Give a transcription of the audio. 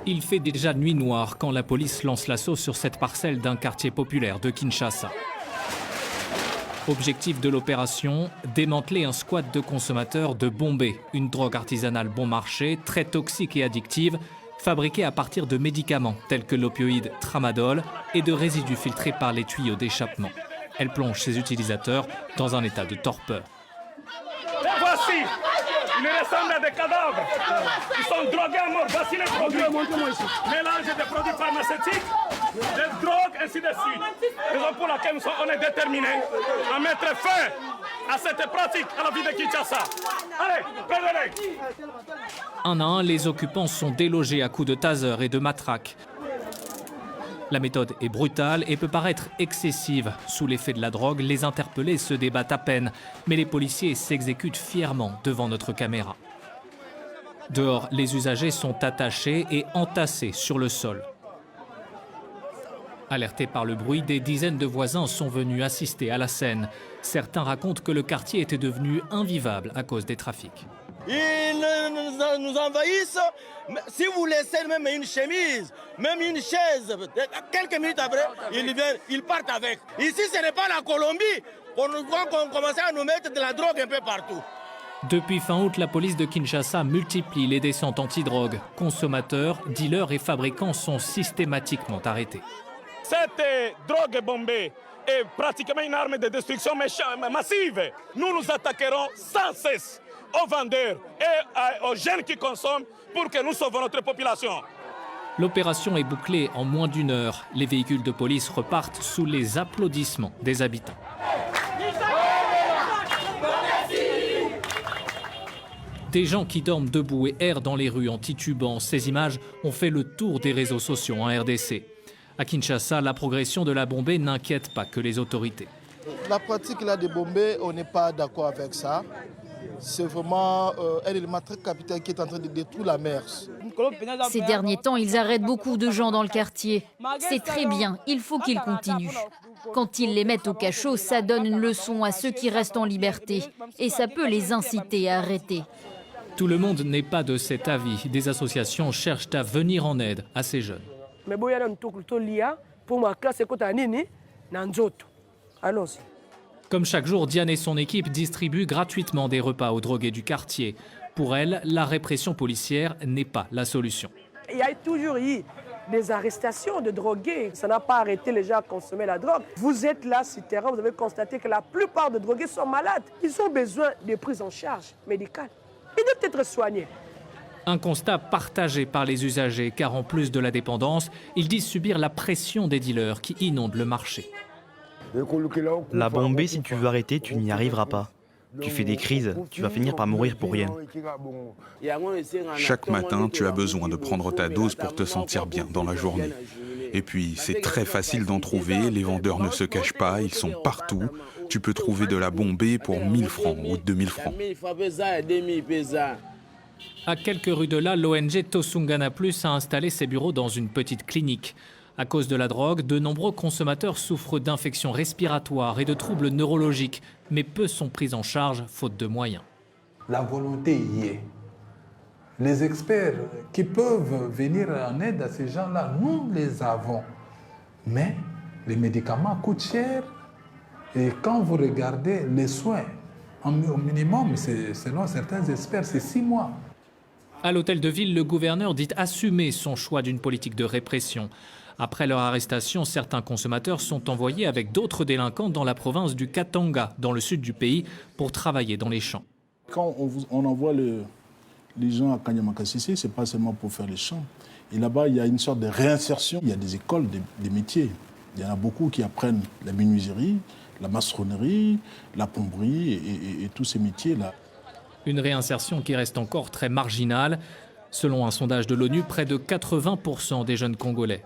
Il fait déjà nuit noire quand la police lance l'assaut sur cette parcelle d'un quartier populaire de Kinshasa. Objectif de l'opération, démanteler un squat de consommateurs de bombé, une drogue artisanale bon marché, très toxique et addictive, fabriquée à partir de médicaments tels que l'opioïde tramadol et de résidus filtrés par les tuyaux d'échappement. Elle plonge ses utilisateurs dans un état de torpeur. Voici, il ressemble à des cadavres. Ils sont drogués à mort. Voici les produits. Mélange de produits pharmaceutiques, de drogues, ainsi de suite. Raison pour laquelle on est déterminés à mettre fin à cette pratique à la vie de Kinshasa. Allez, venez. Un à un, les occupants sont délogés à coups de taser et de matraques. La méthode est brutale et peut paraître excessive. Sous l'effet de la drogue, les interpellés se débattent à peine, mais les policiers s'exécutent fièrement devant notre caméra. Dehors, les usagers sont attachés et entassés sur le sol. Alertés par le bruit, des dizaines de voisins sont venus assister à la scène. Certains racontent que le quartier était devenu invivable à cause des trafics. Ils nous envahissent. Si vous laissez même une chemise, même une chaise, quelques minutes après, ils partent avec. Ici, ce n'est pas la Colombie. On voit qu'on commence à nous mettre de la drogue un peu partout. Depuis fin août, la police de Kinshasa multiplie les descentes antidrogue. Consommateurs, dealers et fabricants sont systématiquement arrêtés. Cette drogue bombée est pratiquement une arme de destruction massive. Nous nous attaquerons sans cesse aux vendeurs et aux jeunes qui consomment pour que nous sauvons notre population. L'opération est bouclée en moins d'une heure. Les véhicules de police repartent sous les applaudissements des habitants. Des gens qui dorment debout et errent dans les rues en titubant. Ces images ont fait le tour des réseaux sociaux en RDC. À Kinshasa, la progression de la bombée n'inquiète pas que les autorités. La pratique là de bombée, on n'est pas d'accord avec ça. C'est vraiment un élément très capital qui est en train de détruire la mer. Ces derniers temps, ils arrêtent beaucoup de gens dans le quartier. C'est très bien, il faut qu'ils continuent. Quand ils les mettent au cachot, ça donne une leçon à ceux qui restent en liberté. Et ça peut les inciter à arrêter. Tout le monde n'est pas de cet avis. Des associations cherchent à venir en aide à ces jeunes. Allons-y. Comme chaque jour, Diane et son équipe distribuent gratuitement des repas aux drogués du quartier. Pour elle, la répression policière n'est pas la solution. Il y a toujours eu des arrestations de drogués. Ça n'a pas arrêté les gens à consommer la drogue. Vous êtes là sur le terrain, vous avez constaté que la plupart des drogués sont malades. Ils ont besoin de prise en charge médicale. Ils doivent être soignés. Un constat partagé par les usagers, car en plus de la dépendance, ils disent subir la pression des dealers qui inondent le marché. La bombée, si tu veux arrêter, tu n'y arriveras pas. Tu fais des crises, tu vas finir par mourir pour rien. Chaque matin, tu as besoin de prendre ta dose pour te sentir bien dans la journée. Et puis, c'est très facile d'en trouver, les vendeurs ne se cachent pas, ils sont partout. Tu peux trouver de la bombée pour 1000 francs ou 2000 francs. À quelques rues de là, l'ONG Tosungana Plus a installé ses bureaux dans une petite clinique. À cause de la drogue, de nombreux consommateurs souffrent d'infections respiratoires et de troubles neurologiques, mais peu sont pris en charge faute de moyens. La volonté y est. Les experts qui peuvent venir en aide à ces gens-là, nous les avons. Mais les médicaments coûtent cher. Et quand vous regardez les soins, au minimum, selon certains experts, c'est 6 mois. À l'hôtel de ville, le gouverneur dit assumer son choix d'une politique de répression. Après leur arrestation, certains consommateurs sont envoyés avec d'autres délinquants dans la province du Katanga, dans le sud du pays, pour travailler dans les champs. Quand on envoie les gens à Kanyamakasisi, ce n'est pas seulement pour faire les champs. Et là-bas, il y a une sorte de réinsertion. Il y a des écoles, des métiers. Il y en a beaucoup qui apprennent la menuiserie, la maçonnerie, la plomberie et tous ces métiers-là. Une réinsertion qui reste encore très marginale. Selon un sondage de l'ONU, près de 80% des jeunes Congolais